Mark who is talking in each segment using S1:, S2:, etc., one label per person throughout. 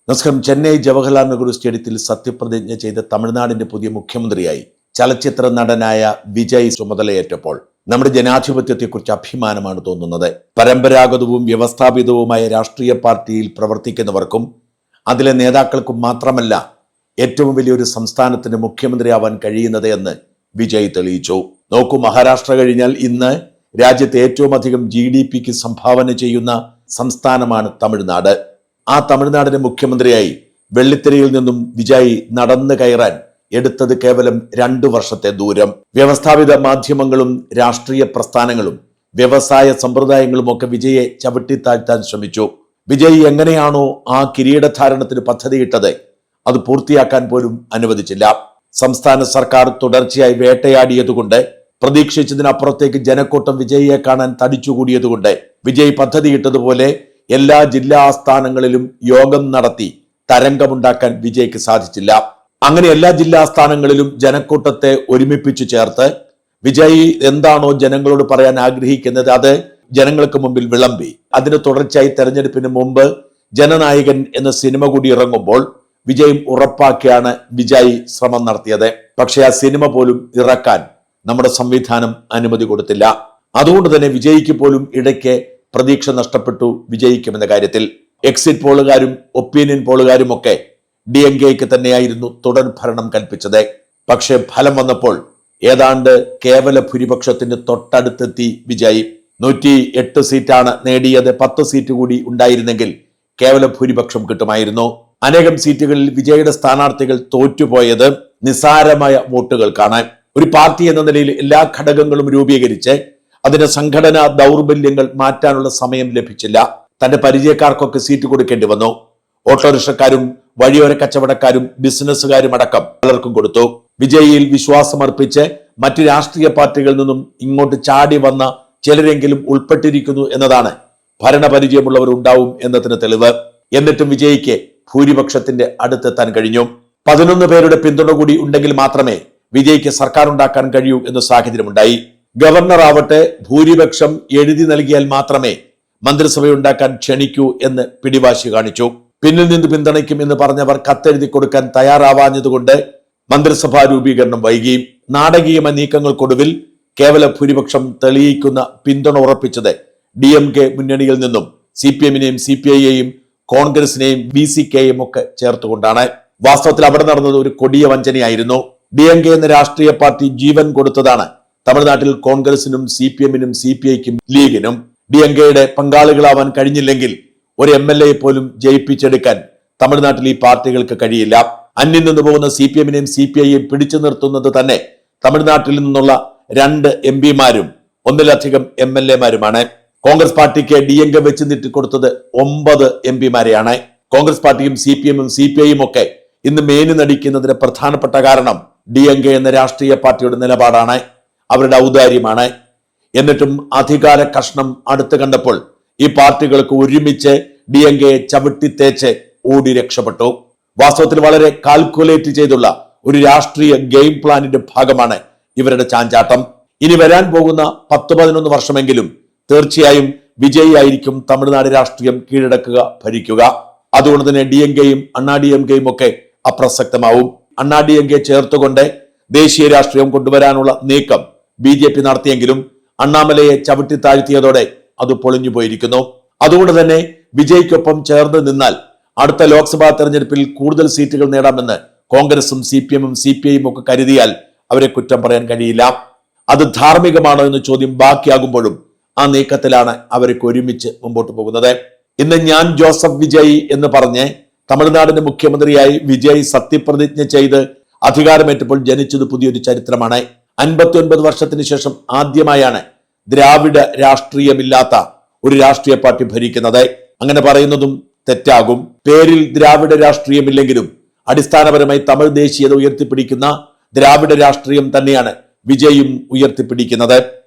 S1: നമസ്കാരം. ചെന്നൈ ജവഹർലാൽ നെഹ്റു സ്റ്റേഡിയത്തിൽ സത്യപ്രതിജ്ഞ ചെയ്ത തമിഴ്നാടിന്റെ പുതിയ മുഖ്യമന്ത്രിയായി ചലച്ചിത്ര നടനായ വിജയ് ചുമതലയേറ്റപ്പോൾ നമ്മുടെ ജനാധിപത്യത്തെക്കുറിച്ച് അഭിമാനമാണ് തോന്നുന്നത്. പരമ്പരാഗതവും വ്യവസ്ഥാപിതവുമായ രാഷ്ട്രീയ പാർട്ടിയിൽ പ്രവർത്തിക്കുന്നവർക്കും അതിലെ നേതാക്കൾക്കും മാത്രമല്ല ഏറ്റവും വലിയൊരു സംസ്ഥാനത്തിന് മുഖ്യമന്ത്രിയാവാൻ കഴിയുന്നത് എന്ന് വിജയ് തെളിയിച്ചു. നോക്കൂ, മഹാരാഷ്ട്ര കഴിഞ്ഞാൽ ഇന്ന് രാജ്യത്തെ ഏറ്റവും അധികം GDPക്ക് സംഭാവന ചെയ്യുന്ന സംസ്ഥാനമാണ് തമിഴ്നാട്. ആ തമിഴ്നാടിന്റെ മുഖ്യമന്ത്രിയായി വെള്ളിത്തിരയിൽ നിന്നും വിജയ് നടന്നു കയറാൻ എടുത്തത് കേവലം 2 വർഷത്തെ ദൂരം. വ്യവസ്ഥാപിത മാധ്യമങ്ങളും രാഷ്ട്രീയ പ്രസ്ഥാനങ്ങളും വ്യവസായ സമ്പ്രദായങ്ങളും ഒക്കെ വിജയെ ചവിട്ടിത്താഴ്ത്താൻ ശ്രമിച്ചു. വിജയ് എങ്ങനെയാണോ ആ കിരീടധാരണത്തിന് പദ്ധതിയിട്ടത് അത് പൂർത്തിയാക്കാൻ പോലും അനുവദിച്ചില്ല. സംസ്ഥാന സർക്കാർ തുടർച്ചയായി വേട്ടയാടിയതുകൊണ്ട്, പ്രതീക്ഷിച്ചതിനപ്പുറത്തേക്ക് ജനക്കൂട്ടം വിജയിയെ കാണാൻ തടിച്ചുകൂടിയതുകൊണ്ട് വിജയ് പദ്ധതിയിട്ടതുപോലെ എല്ലാ ജില്ലാ ആസ്ഥാനങ്ങളിലും യോഗം നടത്തി തരംഗമുണ്ടാക്കാൻ വിജയ്ക്ക് സാധിച്ചില്ല. അങ്ങനെ എല്ലാ ജില്ലാ ആസ്ഥാനങ്ങളിലും ജനക്കൂട്ടത്തെ ഒരുമിപ്പിച്ചു ചേർത്ത് വിജയ് എന്താണോ ജനങ്ങളോട് പറയാൻ ആഗ്രഹിക്കുന്നത് അത് ജനങ്ങൾക്ക് മുമ്പിൽ വിളമ്പി. അതിന് തുടർച്ചയായി തെരഞ്ഞെടുപ്പിന് മുമ്പ് ജനനായകൻ എന്ന സിനിമ കൂടി ഇറങ്ങുമ്പോൾ വിജയം ഉറപ്പാക്കിയാണ് വിജയ് ശ്രമം നടത്തിയത്. പക്ഷെ ആ സിനിമ പോലും ഇറക്കാൻ നമ്മുടെ സംവിധാനം അനുമതി കൊടുത്തില്ല. അതുകൊണ്ട് തന്നെ വിജയ്ക്ക് പോലും ഇടയ്ക്ക് പ്രതീക്ഷ നഷ്ടപ്പെട്ടു വിജയിക്കുമെന്ന കാര്യത്തിൽ. എക്സിറ്റ് പോളുകാരും ഒപ്പീനിയൻ പോളുകാരും ഒക്കെ DMK തന്നെയായിരുന്നു തുടർ ഭരണം കൽപ്പിച്ചത്. പക്ഷെ ഫലം വന്നപ്പോൾ ഏതാണ്ട് കേവല ഭൂരിപക്ഷത്തിന് തൊട്ടടുത്തെത്തി വിജയ്. 108 സീറ്റാണ് നേടിയത്. 10 സീറ്റ് കൂടി ഉണ്ടായിരുന്നെങ്കിൽ കേവല ഭൂരിപക്ഷം കിട്ടുമായിരുന്നു. അനേകം സീറ്റുകളിൽ വിജയുടെ സ്ഥാനാർത്ഥികൾ തോറ്റുപോയത് നിസ്സാരമായ വോട്ടുകൾക്കാണ്. ഒരു പാർട്ടി എന്ന നിലയിൽ എല്ലാ ഘടകങ്ങളും രൂപീകരിച്ച് അതിന്റെ സംഘടനാ ദൗർബല്യങ്ങൾ മാറ്റാനുള്ള സമയം ലഭിച്ചില്ല. തന്റെ പരിചയക്കാർക്കൊക്കെ സീറ്റ് കൊടുക്കേണ്ടി വന്നു. ഓട്ടോറിക്ഷക്കാരും വഴിയോര കച്ചവടക്കാരും ബിസിനസ്സുകാരും അടക്കം പലർക്കും കൊടുത്തു. വിജയിയിൽ വിശ്വാസമർപ്പിച്ച് മറ്റു രാഷ്ട്രീയ പാർട്ടികളിൽ നിന്നും ഇങ്ങോട്ട് ചാടി വന്ന ചിലരെങ്കിലും ഉൾപ്പെട്ടിരിക്കുന്നു എന്നതാണ് ഭരണപരിചയമുള്ളവർ ഉണ്ടാവും എന്നതിന് തെളിവ്. എന്നിട്ടും വിജയിക്ക് ഭൂരിപക്ഷത്തിന്റെ അടുത്തെത്താൻ കഴിഞ്ഞു. 11 പേരുടെ പിന്തുണ കൂടി ഉണ്ടെങ്കിൽ മാത്രമേ വിജയിക്ക് സർക്കാർ ഉണ്ടാക്കാൻ കഴിയൂ എന്ന സാഹചര്യമുണ്ടായി. ഗവർണർ ആവട്ടെ ഭൂരിപക്ഷം എഴുതി നൽകിയാൽ മാത്രമേ മന്ത്രിസഭയുണ്ടാക്കാൻ ക്ഷണിക്കൂ എന്ന് പിടിവാശി കാണിച്ചു. പിന്നിൽ നിന്ന് പിന്തുണയ്ക്കും എന്ന് പറഞ്ഞവർ കത്തെഴുതി കൊടുക്കാൻ തയ്യാറാവാഞ്ഞതുകൊണ്ട് മന്ത്രിസഭാ രൂപീകരണം വൈകി. നാടകീയമായ നീക്കങ്ങൾക്കൊടുവിൽ കേവല ഭൂരിപക്ഷം തെളിയിക്കുന്ന പിന്തുണ ഉറപ്പിച്ചത് DMK മുന്നണിയിൽ നിന്നും CPM-നെയും CPI-യെയും കോൺഗ്രസിനെയും VCK-യും ഒക്കെ ചേർത്തുകൊണ്ടാണ്. വാസ്തവത്തിൽ അവിടെ നടന്നത് ഒരു കൊടിയ വഞ്ചനയായിരുന്നു. DMK എന്ന രാഷ്ട്രീയ പാർട്ടി ജീവൻ കൊടുത്തതാണ് തമിഴ്നാട്ടിൽ കോൺഗ്രസിനും CPM-നും CPI-ക്കും ലീഗിനും. DMK-യുടെ പങ്കാളികളാവാൻ കഴിഞ്ഞില്ലെങ്കിൽ ഒരു MLA പോലും ജയിപ്പിച്ചെടുക്കാൻ തമിഴ്നാട്ടിൽ ഈ പാർട്ടികൾക്ക് കഴിയില്ല. അന്യം നിന്ന് പോകുന്ന CPM-നെയും CPI-യെയും പിടിച്ചു നിർത്തുന്നത് തന്നെ തമിഴ്നാട്ടിൽ നിന്നുള്ള 2 MP-മാരും 1-ലധികം MLA-മാരുമാണ്. കോൺഗ്രസ് പാർട്ടിക്ക് DMK വെച്ച് നീട്ടിക്കൊടുത്തത് 9 MP-മാരെയാണ്. കോൺഗ്രസ് പാർട്ടിയും CPM-ഉം CPI-യും ഒക്കെ ഇന്ന് മേനി നടിക്കുന്നതിന് പ്രധാനപ്പെട്ട കാരണം DMK എന്ന രാഷ്ട്രീയ പാർട്ടിയുടെ നിലപാടാണ്, അവരുടെ ഔദാര്യമാണ്. എന്നിട്ടും അധികാര കഷ്ണം അടുത്ത് കണ്ടപ്പോൾ ഈ പാർട്ടികൾക്ക് ഒരുമിച്ച് DMK ചവിട്ടിത്തേച്ച് ഓടി രക്ഷപ്പെട്ടു. വാസ്തവത്തിൽ വളരെ കാൽക്കുലേറ്റ് ചെയ്തുള്ള ഒരു രാഷ്ട്രീയ ഗെയിം പ്ലാനിന്റെ ഭാഗമാണ് ഇവരുടെ ചാഞ്ചാട്ടം. ഇനി വരാൻ പോകുന്ന 10-11 വർഷമെങ്കിലും തീർച്ചയായും വിജയ് ആയിരിക്കും തമിഴ്നാട് രാഷ്ട്രീയം കീഴടക്കുക, ഭരിക്കുക. അതുകൊണ്ട് തന്നെ DMK-യും അണ്ണാ DMK-യും ഒക്കെ അപ്രസക്തമാവും. അണ്ണാ DMK ചേർത്തുകൊണ്ട് ദേശീയ രാഷ്ട്രീയം കൊണ്ടുവരാനുള്ള നീക്കം BJP നടത്തിയെങ്കിലും അണ്ണാമലയെ ചവിട്ടി താഴ്ത്തിയതോടെ അത് പൊളിഞ്ഞു പോയിരിക്കുന്നു. അതുകൊണ്ട് തന്നെ വിജയ്ക്കൊപ്പം ചേർന്ന് നിന്നാൽ അടുത്ത ലോക്സഭാ തെരഞ്ഞെടുപ്പിൽ കൂടുതൽ സീറ്റുകൾ നേടാമെന്ന് കോൺഗ്രസും CPM-ഉം CPI-യും ഒക്കെ കരുതിയാൽ അവരെ കുറ്റം പറയാൻ കഴിയില്ല. അത് ധാർമ്മികമാണോ എന്ന ചോദ്യം ബാക്കിയാകുമ്പോഴും ആ നീക്കത്തിലാണ് അവർക്ക് ഒരുമിച്ച് മുമ്പോട്ട് പോകുന്നത്. ഇന്ന് ഞാൻ ജോസഫ് വിജയ് എന്ന് പറഞ്ഞ് തമിഴ്നാടിന്റെ മുഖ്യമന്ത്രിയായി വിജയ് സത്യപ്രതിജ്ഞ ചെയ്ത് അധികാരമേറ്റപ്പോൾ ജനിച്ചത് പുതിയൊരു ചരിത്രമാണ്. 59 വർഷത്തിന് ശേഷം ആദ്യമായാണ് ദ്രാവിഡ രാഷ്ട്രീയമില്ലാത്ത ഒരു രാഷ്ട്രീയ പാർട്ടി ഭരിക്കുന്നത്. അങ്ങനെ പറയുന്നതും തെറ്റാകും. പേരിൽ ദ്രാവിഡ രാഷ്ട്രീയമില്ലെങ്കിലും അടിസ്ഥാനപരമായി തമിഴ് ദേശീയത ഉയർത്തിപ്പിടിക്കുന്ന ദ്രാവിഡ രാഷ്ട്രീയം തന്നെയാണ് വിജയും ഉയർത്തിപ്പിടിക്കുന്നത്.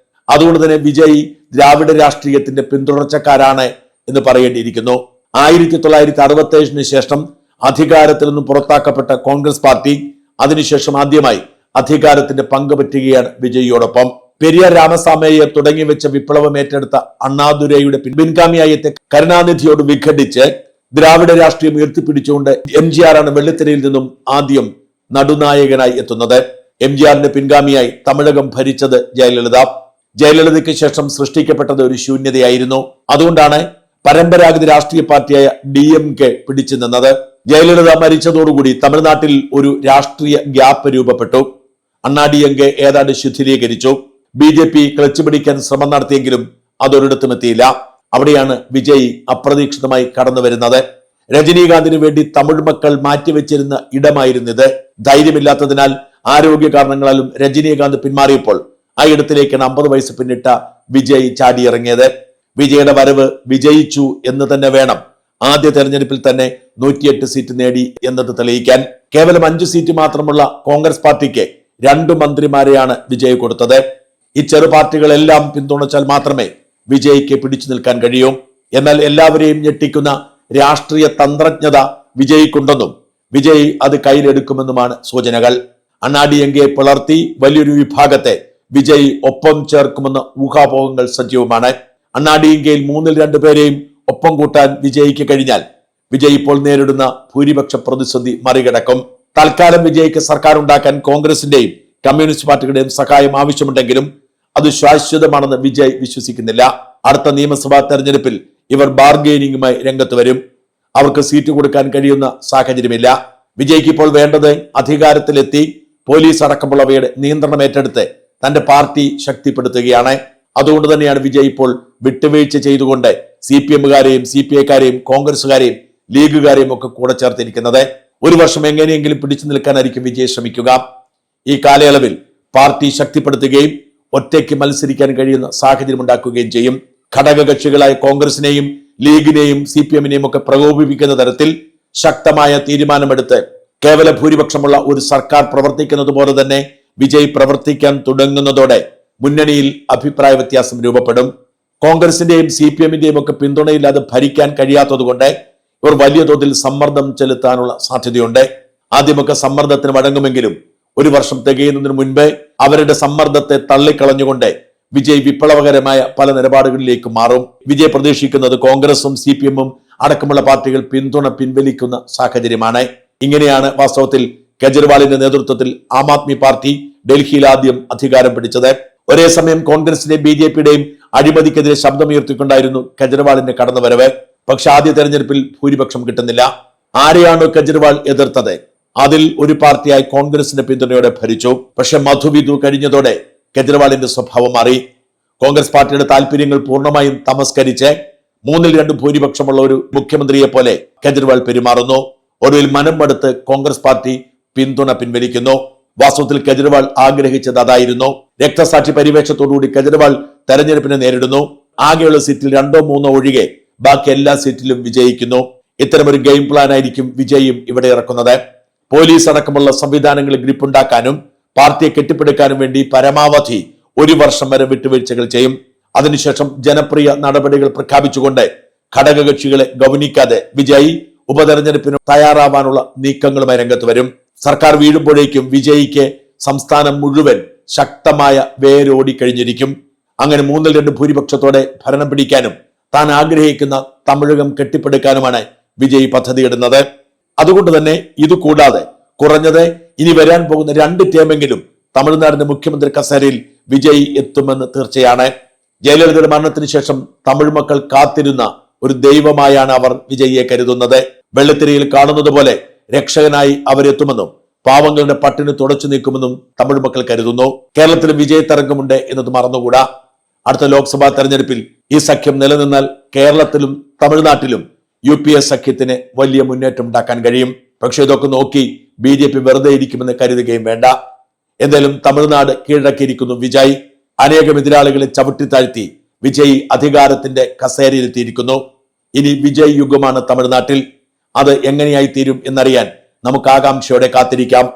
S1: അതുകൊണ്ട് തന്നെ വിജയ് ദ്രാവിഡ രാഷ്ട്രീയത്തിന്റെ പിന്തുടർച്ചക്കാരാണ് എന്ന് പറയേണ്ടിയിരിക്കുന്നു. 1967 ശേഷം അധികാരത്തിൽ നിന്നും പുറത്താക്കപ്പെട്ട കോൺഗ്രസ് പാർട്ടി അതിനുശേഷം ആദ്യമായി അധികാരത്തിന്റെ പങ്ക് പറ്റുകയാണ് വിജയിയോടൊപ്പം. പെരിയാർ രാമസ്വാമിയെ തുടങ്ങി വെച്ച വിപ്ലവം ഏറ്റെടുത്ത അണ്ണാദുരൈയുടെ പിൻഗാമിയായി കരുണാനിധിയോട് വിഘടിച്ച് ദ്രാവിഡ രാഷ്ട്രീയം ഉയർത്തിപ്പിടിച്ചുകൊണ്ട് MGR ആണ് വെള്ളിത്തിരയിൽ നിന്നും ആദ്യം നടുനായകനായി എത്തുന്നത്. MGRന്റെ പിൻഗാമിയായി തമിഴകം ഭരിച്ചത് ജയലളിതയ്ക്ക് ശേഷം സൃഷ്ടിക്കപ്പെട്ടത് ഒരു ശൂന്യതയായിരുന്നു. അതുകൊണ്ടാണ് പരമ്പരാഗത രാഷ്ട്രീയ പാർട്ടിയായ DMK പിടിച്ചു നിന്നത്. ജയലളിത മരിച്ചതോടുകൂടി തമിഴ്നാട്ടിൽ ഒരു രാഷ്ട്രീയ ഗ്യാപ്പ് രൂപപ്പെട്ടു. അണ്ണാ DMK ഏതാണ്ട് ശിഥിലീകരിച്ചു. BJP ക്ലച്ച് പിടിക്കാൻ ശ്രമം നടത്തിയെങ്കിലും അതൊരിടത്തും എത്തിയില്ല. അവിടെയാണ് വിജയ് അപ്രതീക്ഷിതമായി കടന്നു വരുന്നത്. രജനീകാന്തിനു വേണ്ടി തമിഴ് മക്കൾ മാറ്റിവെച്ചിരുന്ന ഇടമായിരുന്നിത്. ധൈര്യമില്ലാത്തതിനാൽ ആരോഗ്യ കാരണങ്ങളാലും രജനീകാന്ത് പിന്മാറിയപ്പോൾ ആ ഇടത്തിലേക്കാണ് 50 വയസ്സ് പിന്നിട്ട വിജയ് ചാടിയിറങ്ങിയത്. വിജയുടെ വരവ് വിജയിച്ചു എന്ന് തന്നെ വേണം ആദ്യ തെരഞ്ഞെടുപ്പിൽ തന്നെ 108 സീറ്റ് നേടി എന്നത് തെളിയിക്കാൻ. കേവലം 5 സീറ്റ് മാത്രമുള്ള കോൺഗ്രസ് പാർട്ടിക്ക് 2 മന്ത്രിമാരെയാണ് വിജയ് കൊടുത്തത്. ഈ ചെറു പാർട്ടികളെല്ലാം പിന്തുണച്ചാൽ മാത്രമേ വിജയ്ക്ക് പിടിച്ചു നിൽക്കാൻ കഴിയൂ. എന്നാൽ എല്ലാവരെയും ഞെട്ടിക്കുന്ന രാഷ്ട്രീയ തന്ത്രജ്ഞത വിജയ്ക്കുണ്ടെന്നും വിജയ് അത് കയ്യിലെടുക്കുമെന്നുമാണ് സൂചനകൾ. അണ്ണാ DMK പിളർത്തി വലിയൊരു വിഭാഗത്തെ വിജയ് ഒപ്പം ചേർക്കുമെന്ന ഊഹാപോഹങ്ങൾ സജീവമാണ്. അണ്ണാ DMKയിൽ 3-2 പേരെയും ഒപ്പം കൂട്ടാൻ വിജയ്ക്ക് കഴിഞ്ഞാൽ വിജയ് ഇപ്പോൾ നേരിടുന്ന ഭൂരിപക്ഷ പ്രതിസന്ധി മറികടക്കും. തൽക്കാലം വിജയ്ക്ക് സർക്കാർ ഉണ്ടാക്കാൻ കോൺഗ്രസിന്റെയും കമ്മ്യൂണിസ്റ്റ് പാർട്ടികളുടെയും സഹായം ആവശ്യമുണ്ടെങ്കിലും അത് ശാശ്വതമാണെന്ന് വിജയ് വിശ്വസിക്കുന്നില്ല. അടുത്ത നിയമസഭാ തെരഞ്ഞെടുപ്പിൽ ഇവർ ബാർഗെയിനിങ്ങുമായി രംഗത്ത് വരും. അവർക്ക് സീറ്റ് കൊടുക്കാൻ കഴിയുന്ന സാഹചര്യമില്ല. വിജയ്ക്ക് ഇപ്പോൾ വേണ്ടത് അധികാരത്തിലെത്തി പോലീസ് അടക്കമുള്ളവയുടെ നിയന്ത്രണം ഏറ്റെടുത്ത് തന്റെ പാർട്ടി ശക്തിപ്പെടുത്തുകയാണ്. അതുകൊണ്ട് തന്നെയാണ് വിജയ് ഇപ്പോൾ വിട്ടുവീഴ്ച ചെയ്തുകൊണ്ട് CPM-കാരെയും CPI-കാരെയും കോൺഗ്രസുകാരെയും ലീഗുകാരെയും ഒക്കെ കൂടെ ചേർത്തിരിക്കുന്നത്. ഒരു വർഷം എങ്ങനെയെങ്കിലും പിടിച്ചു നിൽക്കാനായിരിക്കും വിജയ് ശ്രമിക്കുക. ഈ കാലയളവിൽ പാർട്ടി ശക്തിപ്പെടുത്തുകയും ഒറ്റയ്ക്ക് മത്സരിക്കാൻ കഴിയുന്ന സാഹചര്യം ഉണ്ടാക്കുകയും ചെയ്യും. ഘടകകക്ഷികളായ കോൺഗ്രസിനെയും ലീഗിനെയും CPM-നെയും ഒക്കെ പ്രകോപിപ്പിക്കുന്ന തരത്തിൽ ശക്തമായ തീരുമാനമെടുത്ത് കേവല ഭൂരിപക്ഷമുള്ള ഒരു സർക്കാർ പ്രവർത്തിക്കുന്നത് പോലെ തന്നെ വിജയ് പ്രവർത്തിക്കാൻ തുടങ്ങുന്നതോടെ മുന്നണിയിൽ അഭിപ്രായ വ്യത്യാസം രൂപപ്പെടും. കോൺഗ്രസിന്റെയും CPM-ന്റെയും ഒക്കെ പിന്തുണയില്ലാതെ ഭരിക്കാൻ കഴിയാത്തതുകൊണ്ട് ഇവർ വലിയ തോതിൽ സമ്മർദ്ദം ചെലുത്താനുള്ള സാധ്യതയുണ്ട്. ആദ്യമൊക്കെ സമ്മർദ്ദത്തിന് വഴങ്ങുമെങ്കിലും ഒരു വർഷം തികയുന്നതിന് മുൻപ് അവരുടെ സമ്മർദ്ദത്തെ തള്ളിക്കളഞ്ഞുകൊണ്ട് വിജയ് വിപ്ലവകരമായ പല നിലപാടുകളിലേക്ക് മാറും. വിജയ് പ്രതീക്ഷിക്കുന്നത് കോൺഗ്രസും CPM-ഉം അടക്കമുള്ള പാർട്ടികൾ പിന്തുണ പിൻവലിക്കുന്ന സാഹചര്യമാണ്. ഇങ്ങനെയാണ് വാസ്തവത്തിൽ കെജ്രിവാളിന്റെ നേതൃത്വത്തിൽ ആം ആദ്മി പാർട്ടി ഡൽഹിയിൽ ആദ്യം അധികാരം പിടിച്ചത്. ഒരേ സമയം കോൺഗ്രസിന്റെയും BJP-യുടെയും അഴിമതിക്കെതിരെ ശബ്ദമുയർത്തിക്കൊണ്ടായിരുന്നു കെജ്രിവാളിന്റെ കടന്നുവരവ്. പക്ഷെ ആദ്യ തെരഞ്ഞെടുപ്പിൽ ഭൂരിപക്ഷം കിട്ടുന്നില്ല. ആരെയാണോ കെജ്രിവാൾ എതിർത്തത് അതിൽ ഒരു പാർട്ടിയായി കോൺഗ്രസിന്റെ പിന്തുണയോടെ ഭരിച്ചു. പക്ഷെ മധുവിധു കഴിഞ്ഞതോടെ കെജ്രിവാളിന്റെ സ്വഭാവം മാറി. കോൺഗ്രസ് പാർട്ടിയുടെ താല്പര്യങ്ങൾ പൂർണ്ണമായും തമസ്കരിച്ച് 3-2 ഭൂരിപക്ഷമുള്ള ഒരു മുഖ്യമന്ത്രിയെ പോലെ കെജ്രിവാൾ പെരുമാറുന്നു. ഒടുവിൽ മനം മടുത്ത് കോൺഗ്രസ് പാർട്ടി പിന്തുണ പിൻവലിക്കുന്നു. വാസ്തവത്തിൽ കെജ്രിവാൾ ആഗ്രഹിച്ചത് അതായിരുന്നു. രക്തസാക്ഷി പരിവേഷത്തോടുകൂടി കെജ്രിവാൾ തെരഞ്ഞെടുപ്പിനെ നേരിടുന്നു. ആകെയുള്ള സീറ്റിൽ 2-3 ഒഴികെ ബാക്കി എല്ലാ സീറ്റിലും വിജയിക്കുന്നു. ഇത്തരമൊരു ഗെയിം പ്ലാൻ ആയിരിക്കും വിജയും ഇവിടെ ഇറക്കുന്നത്. പോലീസ് അടക്കമുള്ള സംവിധാനങ്ങളിൽ ഗ്രിപ്പുണ്ടാക്കാനും പാർട്ടിയെ കെട്ടിപ്പടുക്കാനും വേണ്ടി പരമാവധി 1 വർഷം വരെ വിട്ടുവീഴ്ചകൾ ചെയ്യും. അതിനുശേഷം ജനപ്രിയ നടപടികൾ പ്രഖ്യാപിച്ചുകൊണ്ട് ഘടകകക്ഷികളെ ഗൗനിക്കാതെ വിജയ് ഉപതെരഞ്ഞെടുപ്പിന് തയ്യാറാവാനുള്ള നീക്കങ്ങളുമായി രംഗത്ത് വരും. സർക്കാർ വീഴുമ്പോഴേക്കും വിജയ്ക്ക് സംസ്ഥാനം മുഴുവൻ ശക്തമായ വേരോടി കഴിഞ്ഞിരിക്കും. അങ്ങനെ 3-2 ഭൂരിപക്ഷത്തോടെ ഭരണം പിടിക്കാനും താൻ ആഗ്രഹിക്കുന്ന തമിഴകം കെട്ടിപ്പടുക്കാനുമാണ് വിജയ് പദ്ധതിയിടുന്നത്. അതുകൊണ്ട് തന്നെ ഇത് കൂടാതെ കുറഞ്ഞത് ഇനി വരാൻ പോകുന്ന 2 ടേമെങ്കിലും തമിഴ്നാടിന്റെ മുഖ്യമന്ത്രി കസേരയിൽ വിജയ് എത്തുമെന്ന് തീർച്ചയാണ്. ജയലളിതയുടെ മരണത്തിന് ശേഷം തമിഴ് മക്കൾ കാത്തിരുന്ന ഒരു ദൈവമായാണ് അവർ വിജയിയെ കരുതുന്നത്. വെള്ളിത്തിരയിൽ കാണുന്നത് പോലെ രക്ഷകനായി അവരെത്തുമെന്നും പാവങ്ങളുടെ പട്ടിണി തുടച്ചു നീക്കുമെന്നും തമിഴ് മക്കൾ കരുതുന്നു. കേരളത്തിൽ വിജയ തരംഗമുണ്ട് എന്നത് മറന്നുകൂടാ. അടുത്ത ലോക്സഭാ തെരഞ്ഞെടുപ്പിൽ ഈ സഖ്യം നിലനിന്നാൽ കേരളത്തിലും തമിഴ്നാട്ടിലും UPA സഖ്യത്തിന് വലിയ മുന്നേറ്റം ഉണ്ടാക്കാൻ കഴിയും. പക്ഷെ ഇതൊക്കെ നോക്കി BJP വെറുതെ ഇരിക്കുമെന്ന് കരുതുകയും വേണ്ട. എന്തായാലും തമിഴ്നാട് കീഴടക്കിയിരിക്കുന്നു വിജയ്. അനേകം എതിരാളികളെ ചവിട്ടിത്താഴ്ത്തി വിജയ് അധികാരത്തിന്റെ കസേരയിലെത്തിയിരിക്കുന്നു. ഇനി വിജയ് യുഗമാണ് തമിഴ്നാട്ടിൽ. അത് എങ്ങനെയായി തീരും എന്നറിയാൻ നമുക്ക് ആകാംക്ഷയോടെ കാത്തിരിക്കാം.